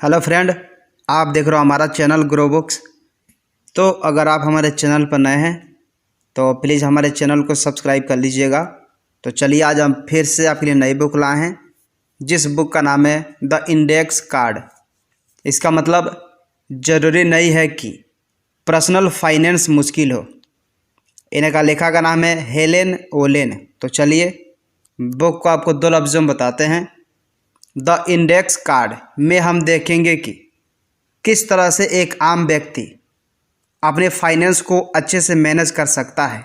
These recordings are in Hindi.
हेलो फ्रेंड, आप देख रहे हो हमारा चैनल ग्रो बुक्स। तो अगर आप हमारे चैनल पर नए हैं तो प्लीज़ हमारे चैनल को सब्सक्राइब कर लीजिएगा। तो चलिए आज हम फिर से आपके लिए नई बुक लाए हैं, जिस बुक का नाम है द इंडेक्स कार्ड। इसका मतलब ज़रूरी नहीं है कि पर्सनल फाइनेंस मुश्किल हो। इन्हें का लेखक का नाम है हेलेन ओलेन। तो चलिए बुक को आपको दो लफ्ज़ों में बताते हैं। द इंडेक्स कार्ड में हम देखेंगे कि किस तरह से एक आम व्यक्ति अपने फाइनेंस को अच्छे से मैनेज कर सकता है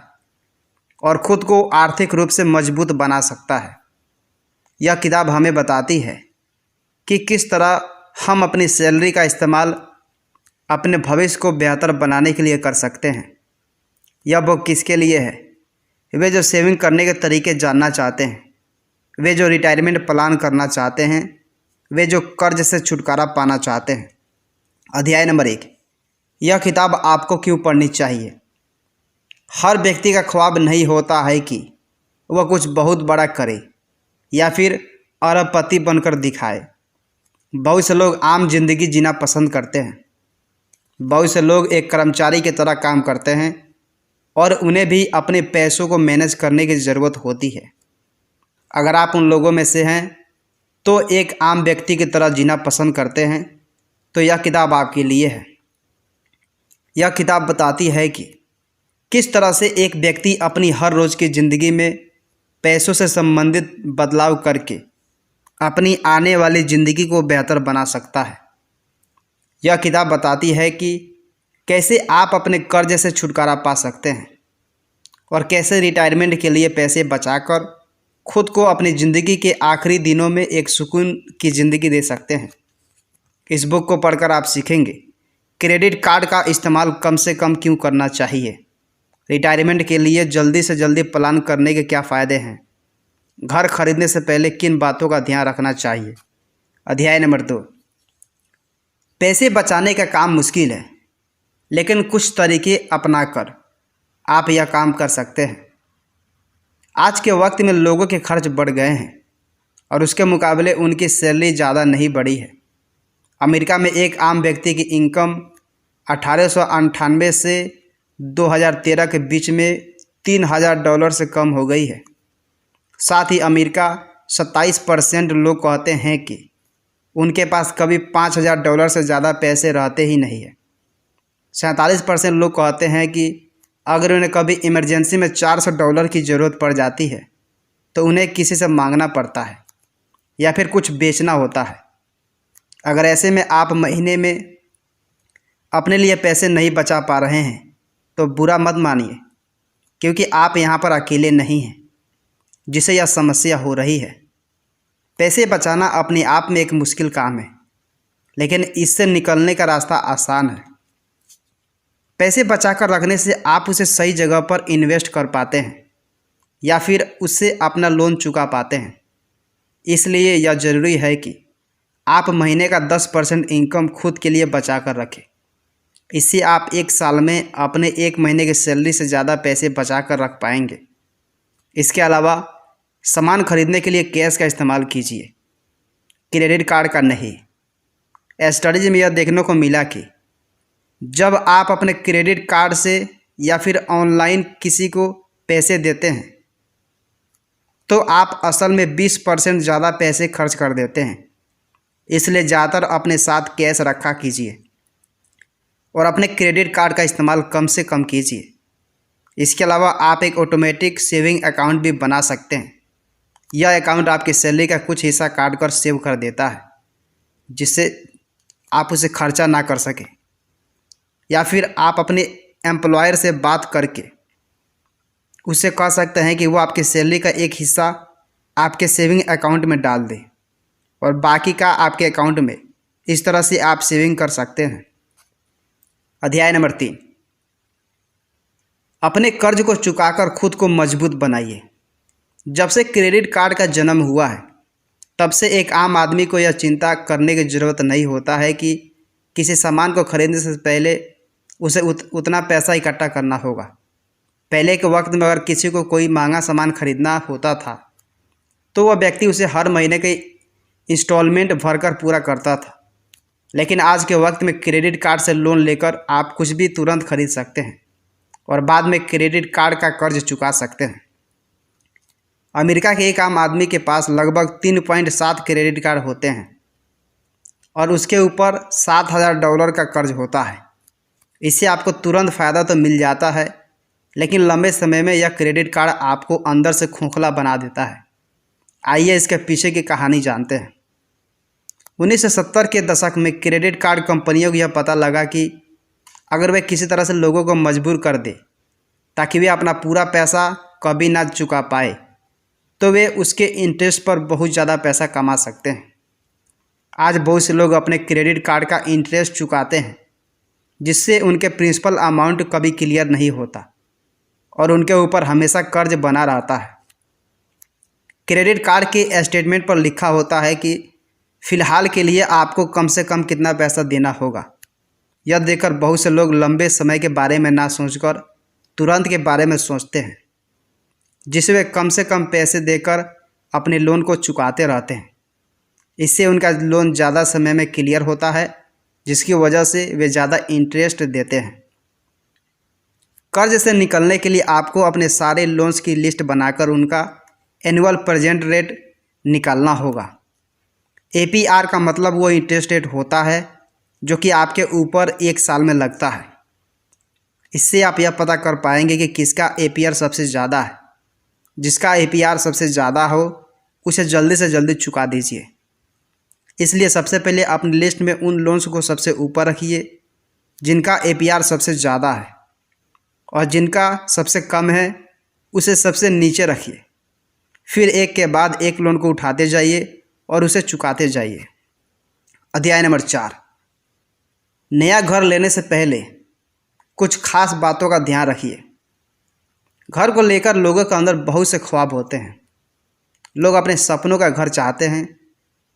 और ख़ुद को आर्थिक रूप से मजबूत बना सकता है। यह किताब हमें बताती है कि किस तरह हम अपनी सैलरी का इस्तेमाल अपने भविष्य को बेहतर बनाने के लिए कर सकते हैं। यह बुक किसके लिए है? वे जो सेविंग करने के तरीके जानना चाहते हैं, वे जो रिटायरमेंट प्लान करना चाहते हैं, वे जो कर्ज से छुटकारा पाना चाहते हैं। अध्याय नंबर 1, यह किताब आपको क्यों पढ़नी चाहिए। हर व्यक्ति का ख्वाब नहीं होता है कि वह कुछ बहुत बड़ा करे या फिर अरबपति बनकर दिखाए। बहुत से लोग आम जिंदगी जीना पसंद करते हैं। बहुत से लोग एक कर्मचारी की तरह काम करते हैं और उन्हें भी अपने पैसों को मैनेज करने की ज़रूरत होती है। अगर आप उन लोगों में से हैं तो एक आम व्यक्ति की तरह जीना पसंद करते हैं, तो यह किताब आपके लिए है। यह किताब बताती है कि किस तरह से एक व्यक्ति अपनी हर रोज़ की ज़िंदगी में पैसों से संबंधित बदलाव करके अपनी आने वाली ज़िंदगी को बेहतर बना सकता है। यह किताब बताती है कि कैसे आप अपने कर्ज से छुटकारा पा सकते हैं और कैसे रिटायरमेंट के लिए पैसे बचाकर खुद को अपनी ज़िंदगी के आखिरी दिनों में एक सुकून की ज़िंदगी दे सकते हैं। इस बुक को पढ़कर आप सीखेंगे क्रेडिट कार्ड का इस्तेमाल कम से कम क्यों करना चाहिए, रिटायरमेंट के लिए जल्दी से जल्दी प्लान करने के क्या फ़ायदे हैं, घर खरीदने से पहले किन बातों का ध्यान रखना चाहिए। अध्याय नंबर 2, पैसे बचाने का काम मुश्किल है, लेकिन कुछ तरीके अपनाकर आप यह काम कर सकते हैं। आज के वक्त में लोगों के खर्च बढ़ गए हैं और उसके मुकाबले उनकी सैलरी ज़्यादा नहीं बढ़ी है। अमेरिका में एक आम व्यक्ति की इनकम 1898 से 2013 के बीच में $3000 से कम हो गई है। साथ ही अमेरिका 27% लोग कहते हैं कि उनके पास कभी $5000 से ज़्यादा पैसे रहते ही नहीं है। 47% लोग कहते हैं कि अगर उन्हें कभी इमरजेंसी में $400 की ज़रूरत पड़ जाती है तो उन्हें किसी से मांगना पड़ता है या फिर कुछ बेचना होता है। अगर ऐसे में आप महीने में अपने लिए पैसे नहीं बचा पा रहे हैं तो बुरा मत मानिए, क्योंकि आप यहाँ पर अकेले नहीं हैं जिसे यह समस्या हो रही है। पैसे बचाना अपने आप में एक मुश्किल काम है, लेकिन इससे निकलने का रास्ता आसान है। पैसे बचाकर रखने से आप उसे सही जगह पर इन्वेस्ट कर पाते हैं या फिर उससे अपना लोन चुका पाते हैं। इसलिए यह ज़रूरी है कि आप महीने का 10% इनकम खुद के लिए बचा कर रखें। इससे आप एक साल में अपने एक महीने की सैलरी से ज़्यादा पैसे बचा कर रख पाएंगे। इसके अलावा सामान खरीदने के लिए कैश का इस्तेमाल कीजिए, क्रेडिट कार्ड का नहीं। स्टडीज में यह देखने को मिला कि जब आप अपने क्रेडिट कार्ड से या फिर ऑनलाइन किसी को पैसे देते हैं तो आप असल में 20% ज़्यादा पैसे खर्च कर देते हैं। इसलिए ज़्यादातर अपने साथ कैश रखा कीजिए और अपने क्रेडिट कार्ड का इस्तेमाल कम से कम कीजिए। इसके अलावा आप एक ऑटोमेटिक सेविंग अकाउंट भी बना सकते हैं। यह अकाउंट आपकी सैलरी का कुछ हिस्सा काट कर सेव कर देता है, जिससे आप उसे खर्चा ना कर सकें। या फिर आप अपने एम्प्लॉयर से बात करके उससे कह सकते हैं कि वो आपकी सैलरी का एक हिस्सा आपके सेविंग अकाउंट में डाल दे और बाकी का आपके अकाउंट में। इस तरह से आप सेविंग कर सकते हैं। अध्याय नंबर 3, अपने कर्ज को चुकाकर खुद को मजबूत बनाइए। जब से क्रेडिट कार्ड का जन्म हुआ है तब से एक आम आदमी को यह चिंता करने की ज़रूरत नहीं होता है कि किसी सामान को खरीदने से पहले उसे उतना पैसा इकट्ठा करना होगा। पहले के वक्त में अगर किसी को कोई महंगा सामान खरीदना होता था तो वह व्यक्ति उसे हर महीने के इंस्टॉलमेंट भरकर पूरा करता था। लेकिन आज के वक्त में क्रेडिट कार्ड से लोन लेकर आप कुछ भी तुरंत खरीद सकते हैं और बाद में क्रेडिट कार्ड का कर्ज चुका सकते हैं। अमेरिका के एक आम आदमी के पास लगभग 3.7 क्रेडिट कार्ड होते हैं और उसके ऊपर $7,000 का कर्ज होता है। इससे आपको तुरंत फ़ायदा तो मिल जाता है, लेकिन लंबे समय में यह क्रेडिट कार्ड आपको अंदर से खोखला बना देता है। आइए इसके पीछे की कहानी जानते हैं। 1970 के दशक में क्रेडिट कार्ड कंपनियों को यह पता लगा कि अगर वे किसी तरह से लोगों को मजबूर कर दे ताकि वे अपना पूरा पैसा कभी ना चुका पाए, तो वे उसके इंटरेस्ट पर बहुत ज़्यादा पैसा कमा सकते हैं। आज बहुत से लोग अपने क्रेडिट कार्ड का इंटरेस्ट चुकाते हैं, जिससे उनके प्रिंसिपल अमाउंट कभी क्लियर नहीं होता और उनके ऊपर हमेशा कर्ज बना रहता है। क्रेडिट कार्ड के स्टेटमेंट पर लिखा होता है कि फ़िलहाल के लिए आपको कम से कम कितना पैसा देना होगा। यह देखकर बहुत से लोग लंबे समय के बारे में ना सोचकर तुरंत के बारे में सोचते हैं, जिसे वे कम से कम पैसे देकर अपने लोन को चुकाते रहते हैं। इससे उनका लोन ज़्यादा समय में क्लियर होता है, जिसकी वजह से वे ज़्यादा इंटरेस्ट देते हैं। कर्ज से निकलने के लिए आपको अपने सारे लोन्स की लिस्ट बनाकर उनका एनुअल प्रेजेंट रेट निकालना होगा। APR का मतलब वो इंटरेस्ट रेट होता है जो कि आपके ऊपर 1 साल में लगता है। इससे आप यह पता कर पाएंगे कि किसका APR सबसे ज़्यादा है। जिसका APR सबसे ज़्यादा हो उसे जल्दी से जल्दी चुका दीजिए। इसलिए सबसे पहले अपनी लिस्ट में उन लोन्स को सबसे ऊपर रखिए जिनका APR सबसे ज़्यादा है, और जिनका सबसे कम है उसे सबसे नीचे रखिए। फिर एक के बाद एक लोन को उठाते जाइए और उसे चुकाते जाइए। अध्याय नंबर 4, नया घर लेने से पहले कुछ खास बातों का ध्यान रखिए। घर को लेकर लोगों के अंदर बहुत से ख्वाब होते हैं। लोग अपने सपनों का घर चाहते हैं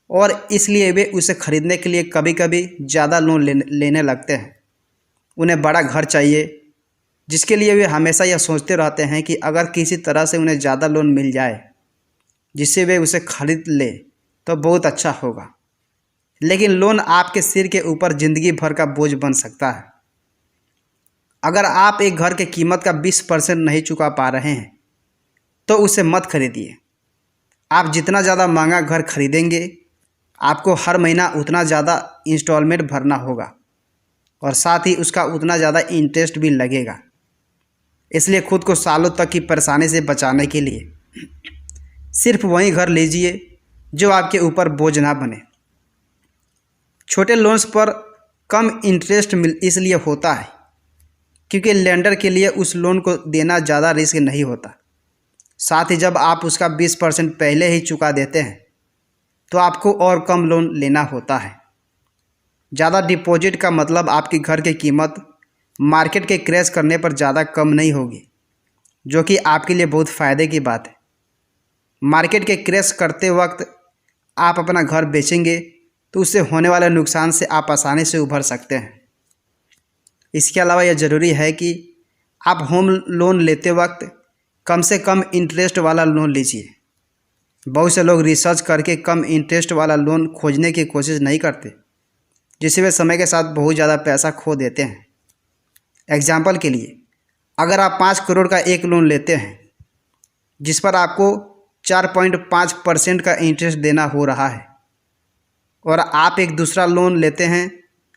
और इसलिए वे उसे खरीदने के लिए कभी कभी ज़्यादा लोन लेने लगते हैं। उन्हें बड़ा घर चाहिए, जिसके लिए वे हमेशा यह सोचते रहते हैं कि अगर किसी तरह से उन्हें ज़्यादा लोन मिल जाए जिससे वे उसे खरीद ले तो बहुत अच्छा होगा। लेकिन लोन आपके सिर के ऊपर ज़िंदगी भर का बोझ बन सकता है। अगर आप एक घर की कीमत का 20% नहीं चुका पा रहे हैं तो उसे मत खरीदिए। आप जितना ज़्यादा महंगा घर खरीदेंगे, आपको हर महीना उतना ज़्यादा इंस्टॉलमेंट भरना होगा और साथ ही उसका उतना ज़्यादा इंटरेस्ट भी लगेगा। इसलिए खुद को सालों तक की परेशानी से बचाने के लिए सिर्फ वही घर लीजिए जो आपके ऊपर बोझ ना बने। छोटे लोन्स पर कम इंटरेस्ट इसलिए होता है क्योंकि लेंडर के लिए उस लोन को देना ज़्यादा रिस्क नहीं होता। साथ ही जब आप उसका 20% पहले ही चुका देते हैं तो आपको और कम लोन लेना होता है। ज़्यादा डिपॉजिट का मतलब आपकी घर की कीमत मार्केट के क्रैश करने पर ज़्यादा कम नहीं होगी, जो कि आपके लिए बहुत फ़ायदे की बात है। मार्केट के क्रैश करते वक्त आप अपना घर बेचेंगे तो उससे होने वाले नुकसान से आप आसानी से उभर सकते हैं। इसके अलावा यह ज़रूरी है कि आप होम लोन लेते वक्त कम से कम इंटरेस्ट वाला लोन लीजिए। बहुत से लोग रिसर्च करके कम इंटरेस्ट वाला लोन खोजने की कोशिश नहीं करते, जिससे वे समय के साथ बहुत ज़्यादा पैसा खो देते हैं। एग्जाम्पल के लिए, अगर आप 5 करोड़ का एक लोन लेते हैं जिस पर आपको 4.5% का इंटरेस्ट देना हो रहा है, और आप एक दूसरा लोन लेते हैं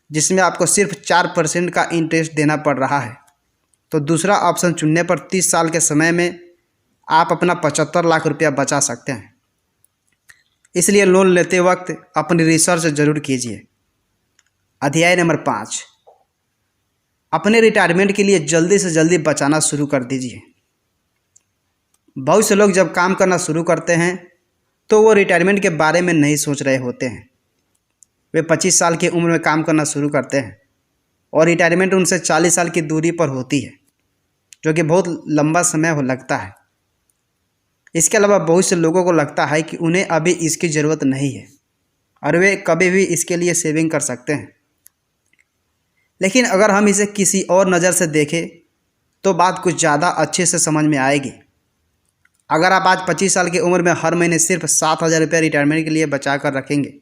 जिसमें आपको सिर्फ 4% का इंटरेस्ट देना पड़ रहा है, तो दूसरा ऑप्शन चुनने पर 30 साल के समय में आप अपना 75 लाख रुपया बचा सकते हैं। इसलिए लोन लेते वक्त अपनी रिसर्च ज़रूर कीजिए। अध्याय नंबर 5, अपने रिटायरमेंट के लिए जल्दी से जल्दी बचाना शुरू कर दीजिए। बहुत से लोग जब काम करना शुरू करते हैं तो वो रिटायरमेंट के बारे में नहीं सोच रहे होते हैं। वे 25 साल की उम्र में काम करना शुरू करते हैं और रिटायरमेंट उनसे 40 साल की दूरी पर होती है, जो कि बहुत लंबा समय लगता है। इसके अलावा बहुत से लोगों को लगता है कि उन्हें अभी इसकी ज़रूरत नहीं है और वे कभी भी इसके लिए सेविंग कर सकते हैं। लेकिन अगर हम इसे किसी और नज़र से देखें तो बात कुछ ज़्यादा अच्छे से समझ में आएगी। अगर आप आज 25 साल की उम्र में हर महीने सिर्फ 7,000 रुपये रिटायरमेंट के लिए बचा कर रखेंगे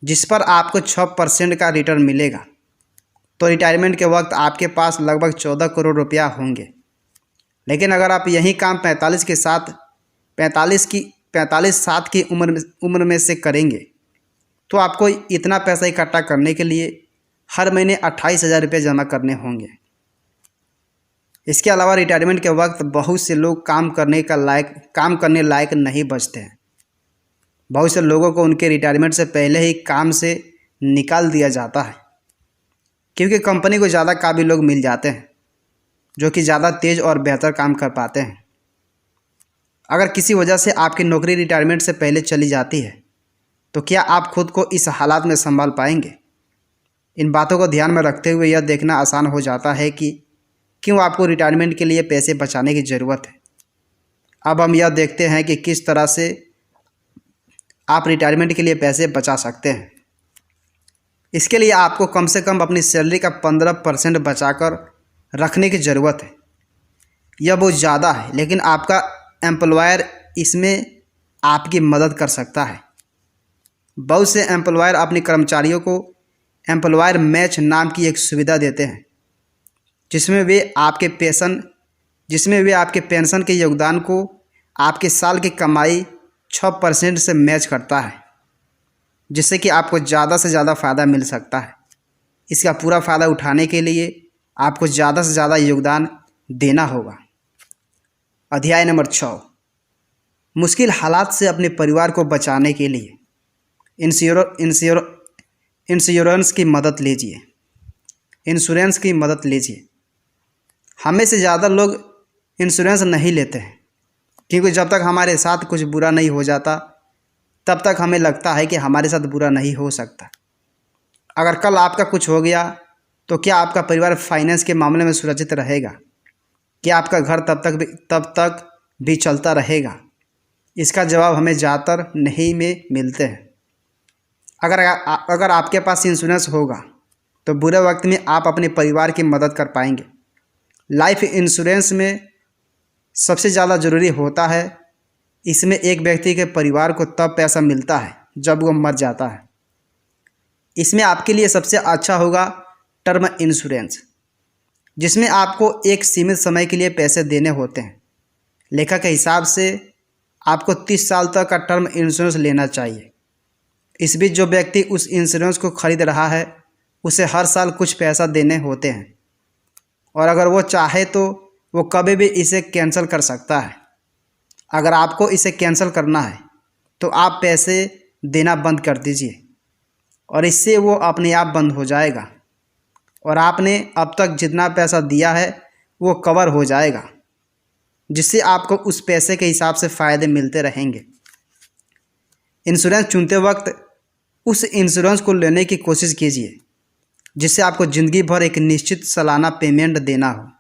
जिस पर आपको 6% का रिटर्न मिलेगा। तो रिटायरमेंट के वक्त आपके पास लगभग 14 करोड़ रुपया होंगे। लेकिन अगर आप यही काम 45 साल की उम्र में से करेंगे तो आपको इतना पैसा इकट्ठा करने के लिए हर महीने 28,000 रुपये जमा करने होंगे। इसके अलावा रिटायरमेंट के वक्त बहुत से लोग काम करने लायक नहीं बचते हैं। बहुत से लोगों को उनके रिटायरमेंट से पहले ही काम से निकाल दिया जाता है, क्योंकि कंपनी को ज़्यादा काबिल लोग मिल जाते हैं जो कि ज़्यादा तेज़ और बेहतर काम कर पाते हैं। अगर किसी वजह से आपकी नौकरी रिटायरमेंट से पहले चली जाती है तो क्या आप खुद को इस हालात में संभाल पाएंगे? इन बातों को ध्यान में रखते हुए यह देखना आसान हो जाता है कि क्यों आपको रिटायरमेंट के लिए पैसे बचाने की ज़रूरत है। अब हम यह देखते हैं कि किस तरह से आप रिटायरमेंट के लिए पैसे बचा सकते हैं। इसके लिए आपको कम से कम अपनी सैलरी का 15% बचाकर रखने की ज़रूरत है। यह बहुत ज़्यादा है, लेकिन आपका एम्प्लॉयर इसमें आपकी मदद कर सकता है। बहुत से एम्प्लॉयर अपने कर्मचारियों को एम्प्लॉयर मैच नाम की एक सुविधा देते हैं, जिसमें वे आपके पेंशन के योगदान को आपके साल की कमाई 6% से मैच करता है, जिससे कि आपको ज़्यादा से ज़्यादा फ़ायदा मिल सकता है। इसका पूरा फ़ायदा उठाने के लिए आपको ज़्यादा से ज़्यादा योगदान देना होगा। अध्याय नंबर 6, मुश्किल हालात से अपने परिवार को बचाने के लिए इंश्योरेंस की मदद लीजिए। हमें से ज़्यादा लोग इंश्योरेंस नहीं लेते हैं, क्योंकि जब तक हमारे साथ कुछ बुरा नहीं हो जाता तब तक हमें लगता है कि हमारे साथ बुरा नहीं हो सकता। अगर कल आपका कुछ हो गया तो क्या आपका परिवार फाइनेंस के मामले में सुरक्षित रहेगा? क्या आपका घर तब तक भी चलता रहेगा? इसका जवाब हमें ज़्यादातर नहीं में मिलते हैं। अगर आपके पास इंश्योरेंस होगा तो बुरे वक्त में आप अपने परिवार की मदद कर पाएंगे। लाइफ इंश्योरेंस में सबसे ज़्यादा ज़रूरी होता है। इसमें एक व्यक्ति के परिवार को तब पैसा मिलता है जब वो मर जाता है। इसमें आपके लिए सबसे अच्छा होगा टर्म इंश्योरेंस, जिसमें आपको एक सीमित समय के लिए पैसे देने होते हैं। लेखा के हिसाब से आपको 30 साल तक का टर्म इंश्योरेंस लेना चाहिए। इस बीच जो व्यक्ति उस इंश्योरेंस को खरीद रहा है उसे हर साल कुछ पैसा देने होते हैं, और अगर वो चाहे तो वो कभी भी इसे कैंसिल कर सकता है। अगर आपको इसे कैंसिल करना है तो आप पैसे देना बंद कर दीजिए, और इससे वो अपने आप बंद हो जाएगा और आपने अब तक जितना पैसा दिया है वो कवर हो जाएगा, जिससे आपको उस पैसे के हिसाब से फ़ायदे मिलते रहेंगे। इंश्योरेंस चुनते वक्त उस इंश्योरेंस को लेने की कोशिश कीजिए जिससे आपको ज़िंदगी भर एक निश्चित सालाना पेमेंट देना हो।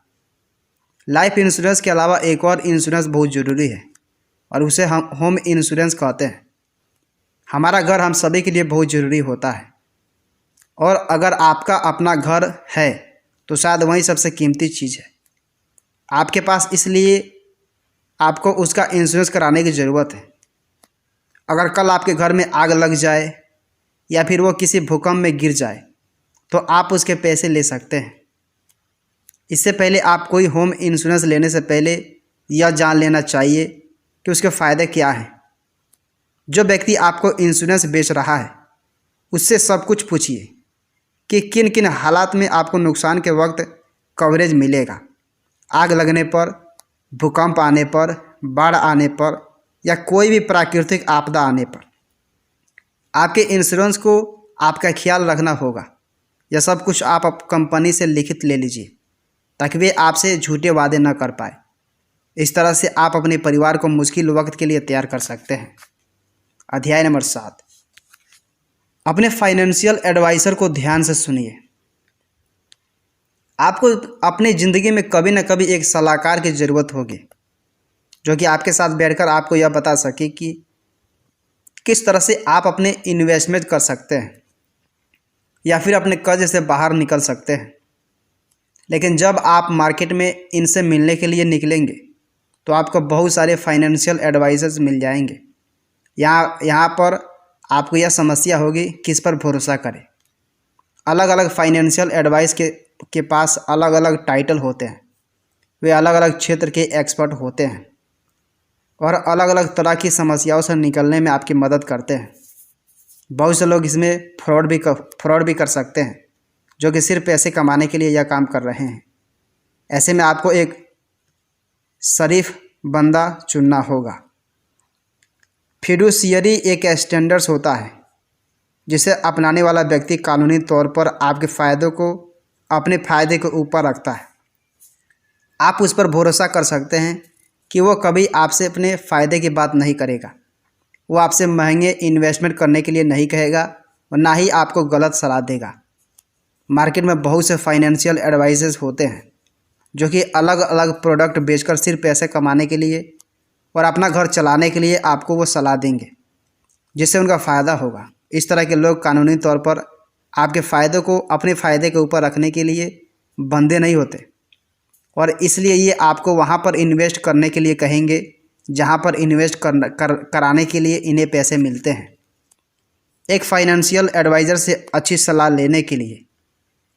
लाइफ इंश्योरेंस के अलावा एक और इंश्योरेंस बहुत ज़रूरी है और उसे हम होम इंश्योरेंस कहते हैं। हमारा घर हम सभी के लिए बहुत ज़रूरी होता है, और अगर आपका अपना घर है तो शायद वही सबसे कीमती चीज़ है आपके पास, इसलिए आपको उसका इंश्योरेंस कराने की ज़रूरत है। अगर कल आपके घर में आग लग जाए या फिर वो किसी भूकंप में गिर जाए तो आप उसके पैसे ले सकते हैं। इससे पहले आप कोई होम इंश्योरेंस लेने से पहले यह जान लेना चाहिए कि उसके फ़ायदे क्या हैं। जो व्यक्ति आपको इंश्योरेंस बेच रहा है उससे सब कुछ पूछिए कि किन किन हालात में आपको नुकसान के वक्त कवरेज मिलेगा। आग लगने पर, भूकंप आने पर, बाढ़ आने पर या कोई भी प्राकृतिक आपदा आने पर आपके इंश्योरेंस को आपका ख्याल रखना होगा। यह सब कुछ आप कंपनी से लिखित ले लीजिए ताकि वे आपसे झूठे वादे न कर पाए। इस तरह से आप अपने परिवार को मुश्किल वक्त के लिए तैयार कर सकते हैं। अध्याय नंबर 7, अपने फाइनेंशियल एडवाइज़र को ध्यान से सुनिए। आपको अपनी ज़िंदगी में कभी न कभी एक सलाहकार की ज़रूरत होगी जो कि आपके साथ बैठकर आपको यह बता सके कि किस तरह से आप अपने इन्वेस्टमेंट कर सकते हैं या फिर अपने कर्ज से बाहर निकल सकते हैं। लेकिन जब आप मार्केट में इनसे मिलने के लिए निकलेंगे तो आपको बहुत सारे फाइनेंशियल एडवाइजर्स मिल जाएंगे। यहाँ पर आपको यह समस्या होगी किस पर भरोसा करें। अलग अलग फाइनेंशियल एडवाइस के पास अलग अलग टाइटल होते हैं, वे अलग अलग क्षेत्र के एक्सपर्ट होते हैं और अलग अलग तरह की समस्याओं से निकलने में आपकी मदद करते हैं। बहुत से लोग इसमें फ्रॉड भी कर सकते हैं, जो कि सिर्फ पैसे कमाने के लिए यह काम कर रहे हैं। ऐसे में आपको एक शरीफ बंदा चुनना होगा। फिडुशियरी एक स्टैंडर्ड्स होता है जिसे अपनाने वाला व्यक्ति कानूनी तौर पर आपके फ़ायदों को अपने फ़ायदे के ऊपर रखता है। आप उस पर भरोसा कर सकते हैं कि वो कभी आपसे अपने फ़ायदे की बात नहीं करेगा। वो आपसे महंगे इन्वेस्टमेंट करने के लिए नहीं कहेगा और ना ही आपको गलत सलाह देगा। मार्केट में बहुत से फाइनेंशियल एडवाइजर्स होते हैं जो कि अलग अलग प्रोडक्ट बेचकर सिर्फ पैसे कमाने के लिए और अपना घर चलाने के लिए आपको वो सलाह देंगे जिससे उनका फ़ायदा होगा। इस तरह के लोग कानूनी तौर पर आपके फ़ायदों को अपने फ़ायदे के ऊपर रखने के लिए बंधे नहीं होते और इसलिए ये आपको वहाँ पर इन्वेस्ट करने के लिए कहेंगे जहाँ पर इन्वेस्ट कराने के लिए इन्हें पैसे मिलते हैं। एक फाइनेंशियल एडवाइज़र से अच्छी सलाह लेने के लिए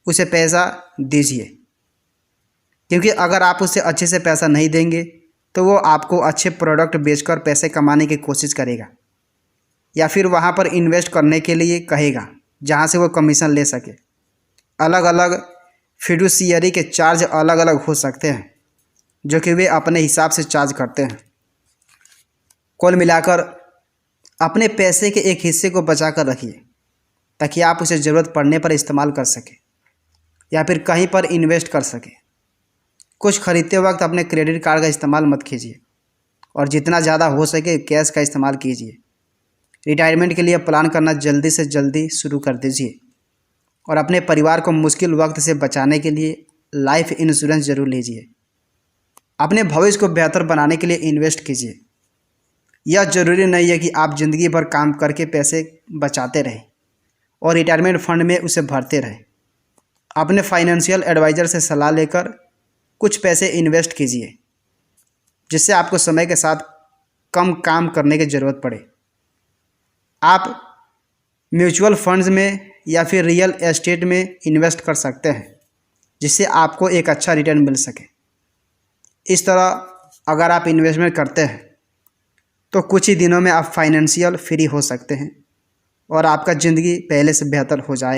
उसे पैसा दीजिए, क्योंकि अगर आप उसे अच्छे से पैसा नहीं देंगे तो वो आपको अच्छे प्रोडक्ट बेचकर पैसे कमाने की कोशिश करेगा या फिर वहाँ पर इन्वेस्ट करने के लिए कहेगा जहाँ से वो कमीशन ले सके। अलग अलग फिडुशियरी के चार्ज अलग अलग हो सकते हैं जो कि वे अपने हिसाब से चार्ज करते हैं। कुल मिलाकर अपने पैसे के एक हिस्से को बचा कर रखिए ताकि आप उसे ज़रूरत पड़ने पर इस्तेमाल कर सकें या फिर कहीं पर इन्वेस्ट कर सकें। कुछ खरीदते वक्त अपने क्रेडिट कार्ड का इस्तेमाल मत कीजिए और जितना ज़्यादा हो सके कैश का इस्तेमाल कीजिए। रिटायरमेंट के लिए प्लान करना जल्दी से जल्दी शुरू कर दीजिए और अपने परिवार को मुश्किल वक्त से बचाने के लिए लाइफ इंश्योरेंस ज़रूर लीजिए। अपने भविष्य को बेहतर बनाने के लिए इन्वेस्ट कीजिए। यह ज़रूरी नहीं है कि आप ज़िंदगी भर काम करके पैसे बचाते रहें और रिटायरमेंट फंड में उसे भरते रहें। अपने फाइनेंशियल एडवाइज़र से सलाह लेकर कुछ पैसे इन्वेस्ट कीजिए जिससे आपको समय के साथ कम काम करने की ज़रूरत पड़े। आप म्यूचुअल फंड्स में या फिर रियल एस्टेट में इन्वेस्ट कर सकते हैं जिससे आपको एक अच्छा रिटर्न मिल सके। इस तरह अगर आप इन्वेस्टमेंट करते हैं तो कुछ ही दिनों में आप फाइनेंशियल फ्री हो सकते हैं और आपका ज़िंदगी पहले से बेहतर हो जाएगा।